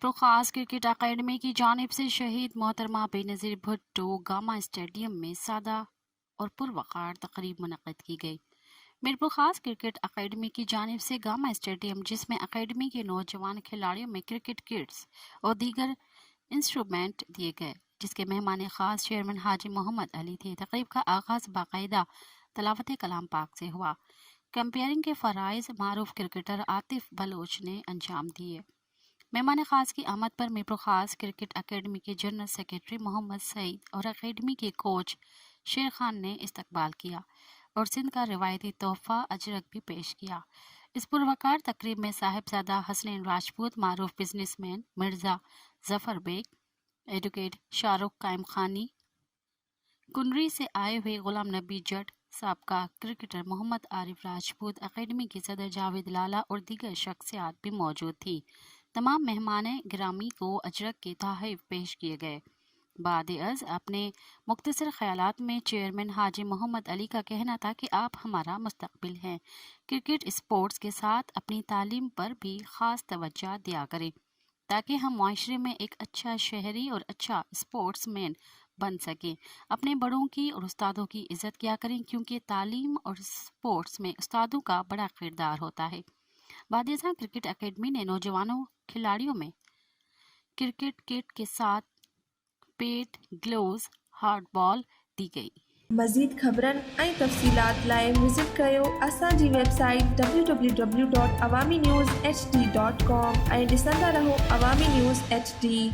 मिरपुर खास cricket academy की जानिब से शहीद मोहतरमा बेनज़ीर भुट्टो गामा स्टेडियम में सादा और पुरवकार तकरीब मुनक़्क़िद की गई। मिरपुर खास क्रिकेट अकेडमी की जानिब से गामा स्टेडियम, जिसमें अकेडमी के नौजवान खिलाड़ियों में क्रिकेट किट्स और दीगर इंस्ट्रूमेंट दिए गए, जिसके मेहमान खास चेयरमैन हाजी मोहम्मद अली थे। तकरीब का आगाज़ बाकायदा तलावत कलाम पाक से हुआ। कंपेयरिंग के फ़राइज़ मारूफ क्रिकेटर आतिफ बलोच ने अंजाम दिए। मेहमान खास की आमद पर मिरपुर खास क्रिकेट अकेडमी के जनरल सेक्रेटरी मोहम्मद सईद और अकेडमी के कोच शेर खान ने इस्तकबाल किया और सिंध का रिवायती तोहफा अजरक भी पेश किया। इस पुरवकार तकरीब में साहिबजादा हसनैन राजपूत, मारूफ बिजनेसमैन मिर्ज़ा जफर बेग, एडवोकेट शाहरुख कायम खानी, कुनरी से आए हुए गुलाम नबी जट, साबका क्रिकेटर मोहम्मद आरिफ राजपूत, अकेडमी के सदर जावेद लाला और दीगर शख्सियात भी मौजूद थी। तमाम मेहमान गिरामी को अजरक के तोहफ़े पेश किए गए। बाद अज़ अपने मुख्तसर ख़यालात में चेयरमैन हाजी मोहम्मद अली का कहना था कि आप हमारा मुस्तकबिल हैं। क्रिकेट स्पोर्ट्स के साथ अपनी तालीम पर भी ख़ास तवज्जो दिया करें ताकि हम माशरे में एक अच्छा शहरी और अच्छा स्पोर्ट्समैन बन सकें। अपने बड़ों की और उस्तादों की इज़्ज़त किया करें, क्योंकि तालीम और स्पोर्ट्स में उस्तादों का बड़ा किरदार होता है। बादियाँ क्रिकेट अकेडमी ने नौजवानों खिलाड़ियों में क्रिकेट किट के साथ पेड ग्लोव्स, हार्ड बॉल दी गई। मज़ीद ख़बरनि ऐं तफ़सीलात लाइ विज़िट कयो असांजी वेबसाइट www.awamiNewsHD.com ऐं ॾिसंदा रहो अवामी न्यूज़ HD।